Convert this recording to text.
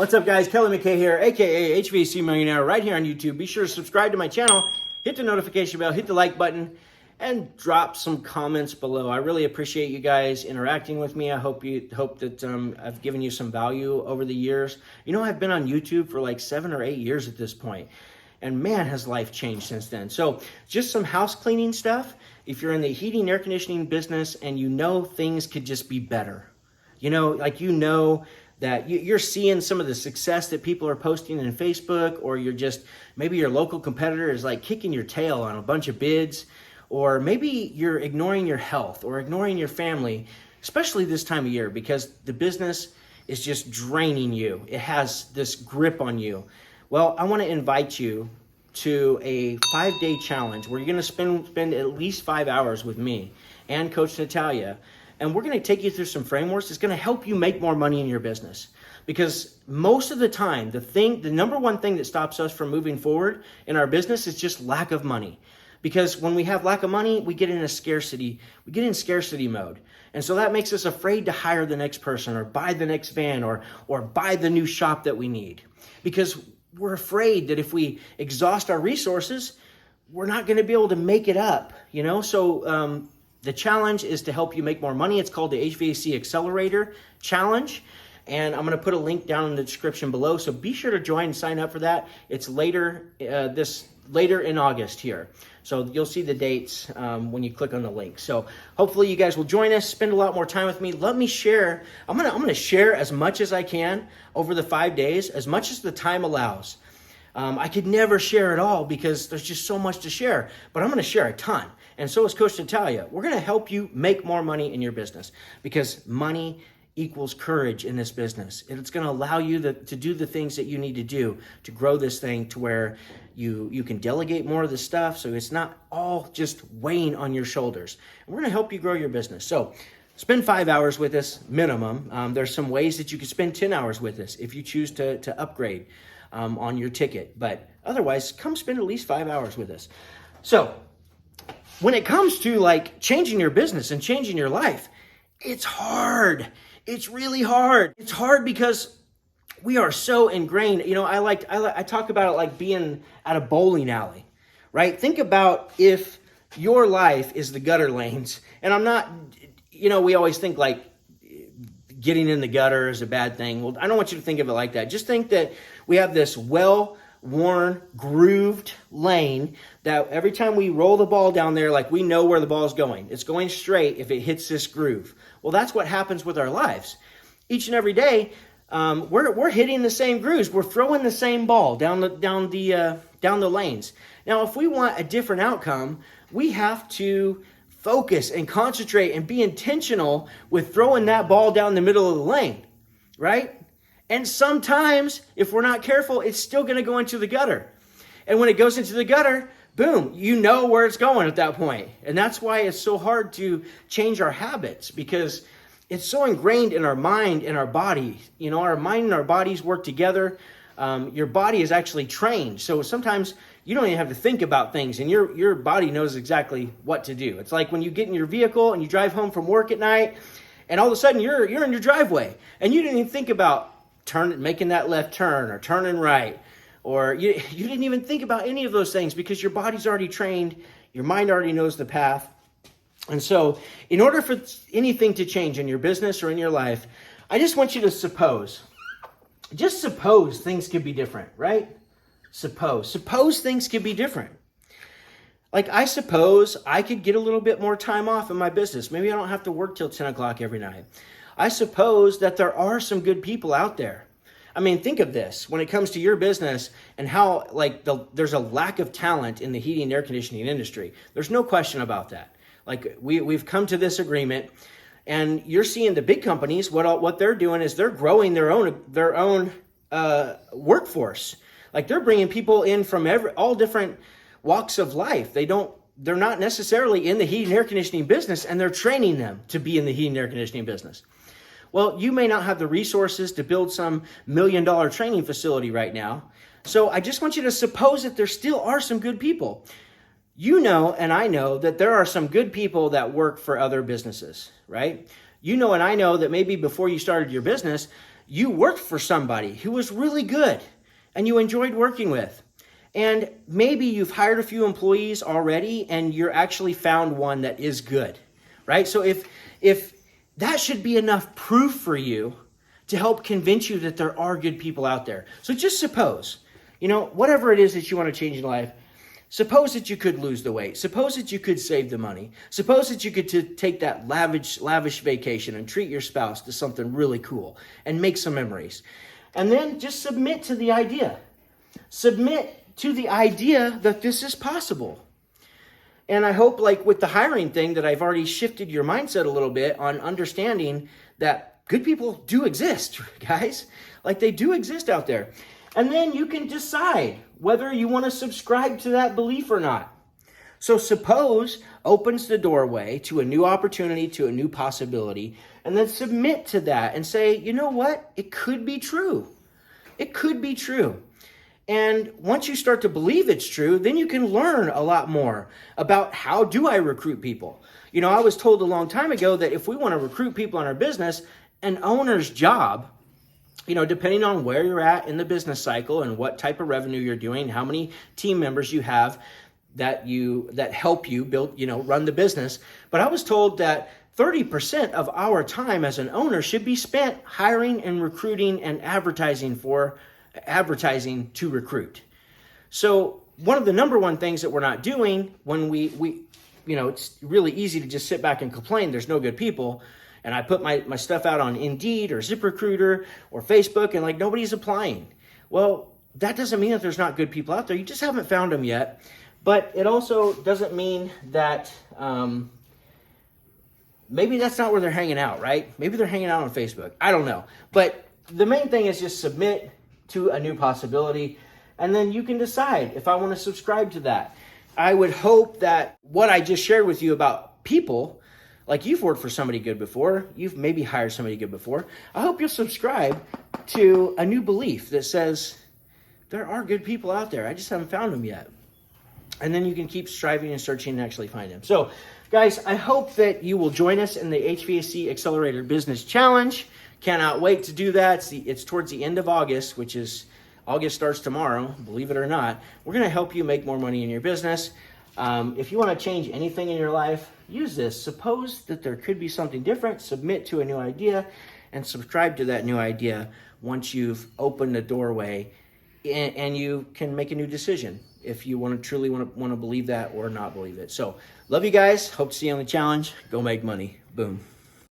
What's up, guys? Kelly McKay here, aka HVAC Millionaire, right here on YouTube. Be sure to subscribe to my channel, hit the notification bell, hit the like button, and drop some comments below. I really appreciate you guys interacting with me. I hope that I've given you some value over the years. You know, I've been on YouTube for like 7 or 8 years at this point, and man, has life changed since then. So just some house cleaning stuff. If you're in the heating, air conditioning business and you know things could just be better, that you're seeing some of the success that people are posting in Facebook, or maybe your local competitor is like kicking your tail on a bunch of bids, or maybe you're ignoring your health or ignoring your family, especially this time of year, because the business is just draining you. It has this grip on you. Well, I want to invite you to a 5-day challenge where you're going to spend at least 5 hours with me and Coach Natalia. And we're going to take you through some frameworks that's going to help you make more money in your business. Because most of the time, the number one thing that stops us from moving forward in our business is just lack of money. Because when we have lack of money, we get in scarcity mode. And so that makes us afraid to hire the next person or buy the next van or buy the new shop that we need. Because we're afraid that if we exhaust our resources, we're not going to be able to make it up, So the challenge is to help you make more money. It's called the HVAC Accelerator Challenge. And I'm going to put a link down in the description below. So be sure to join and sign up for that. It's later in August here. So you'll see the dates when you click on the link. So hopefully you guys will join us, spend a lot more time with me. Let me share. I'm going to share as much as I can over the 5 days, as much as the time allows. I could never share it all because there's just so much to share, but I'm going to share a ton. And so is Coach Natalia. We're going to help you make more money in your business, because money equals courage in this business. It's going to allow you to do the things that you need to do to grow this thing to where you can delegate more of the stuff, so it's not all just weighing on your shoulders. And we're going to help you grow your business. So spend 5 hours with us minimum. There's some ways that you can spend 10 hours with us if you choose to upgrade on your ticket. But otherwise, come spend at least 5 hours with us. So when it comes to like changing your business and changing your life, it's hard. It's really hard. It's hard because we are so ingrained. I talk about it like being at a bowling alley, right? Think about if your life is the gutter lanes, and I'm not, we always think like getting in the gutter is a bad thing. Well, I don't want you to think of it like that. Just think that we have this well-worn, grooved lane that every time we roll the ball down there, like we know where the ball is going. It's going straight if it hits this groove. Well, that's what happens with our lives. Each and every day, we're hitting the same grooves. We're throwing the same ball down the lanes. Now, if we want a different outcome, we have to focus and concentrate and be intentional with throwing that ball down the middle of the lane, right? And sometimes, if we're not careful, it's still going to go into the gutter. And when it goes into the gutter, boom, you know where it's going at that point. And that's why it's so hard to change our habits, because it's so ingrained in our mind and our body. Our mind and our bodies work together. Your body is actually trained. So sometimes you don't even have to think about things, and your body knows exactly what to do. It's like when you get in your vehicle and you drive home from work at night, and all of a sudden you're in your driveway, and you didn't even think about making that left turn or turning right, or you didn't even think about any of those things because your body's already trained, your mind already knows the path. And so in order for anything to change in your business or in your life, I just want you to suppose things could be different, right? Suppose things could be different. Like, I suppose I could get a little bit more time off in my business. Maybe I don't have to work till 10 o'clock every night. I suppose that there are some good people out there. I mean, think of this. When it comes to your business and how there's a lack of talent in the heating and air conditioning industry. There's no question about that. Like, we've come to this agreement, and you're seeing the big companies, what they're doing is they're growing their own workforce. Like, they're bringing people in from all different walks of life. They're not necessarily in the heating and air conditioning business, and they're training them to be in the heating and air conditioning business. Well, you may not have the resources to build some $1 million training facility right now. So I just want you to suppose that there still are some good people. And I know that there are some good people that work for other businesses, right? And I know that maybe before you started your business, you worked for somebody who was really good and you enjoyed working with. And maybe you've hired a few employees already and you're actually found one that is good, right? So if that should be enough proof for you to help convince you that there are good people out there. So just suppose, whatever it is that you want to change in life, suppose that you could lose the weight. Suppose that you could save the money. Suppose that you could take that lavish vacation and treat your spouse to something really cool and make some memories. And then just submit to the idea. Submit to the idea that this is possible. And I hope, like with the hiring thing, that I've already shifted your mindset a little bit on understanding that good people do exist, guys. Like they do exist out there. And then you can decide whether you want to subscribe to that belief or not. So suppose opens the doorway to a new opportunity, to a new possibility, and then submit to that and say, you know what? It could be true. It could be true. And once you start to believe it's true, then you can learn a lot more about how do I recruit people. I was told a long time ago that if we want to recruit people in our business, an owner's job, depending on where you're at in the business cycle and what type of revenue you're doing, how many team members you have that help you build, run the business. But I was told that 30% of our time as an owner should be spent hiring and recruiting and advertising to recruit. So one of the number one things that we're not doing when we it's really easy to just sit back and complain there's no good people, and I put my stuff out on Indeed or ZipRecruiter or Facebook and nobody's applying. Well, that doesn't mean that there's not good people out there. You just haven't found them yet. But it also doesn't mean that maybe that's not where they're hanging out, right? Maybe they're hanging out on Facebook. I don't know. But the main thing is just submit to a new possibility, and then you can decide if I want to subscribe to that. I would hope that what I just shared with you about people, like you've worked for somebody good before, you've maybe hired somebody good before, I hope you'll subscribe to a new belief that says there are good people out there. I just haven't found them yet. And then you can keep striving and searching and actually find them. So, guys, I hope that you will join us in the HVAC Accelerator Business Challenge. Cannot wait to do that. It's towards the end of August, which is August starts tomorrow, believe it or not. We're going to help you make more money in your business. If you want to change anything in your life, use this. Suppose that there could be something different. Submit to a new idea and subscribe to that new idea once you've opened the doorway, and you can make a new decision if you truly want to believe that or not believe it. So, love you guys. Hope to see you on the challenge. Go make money. Boom.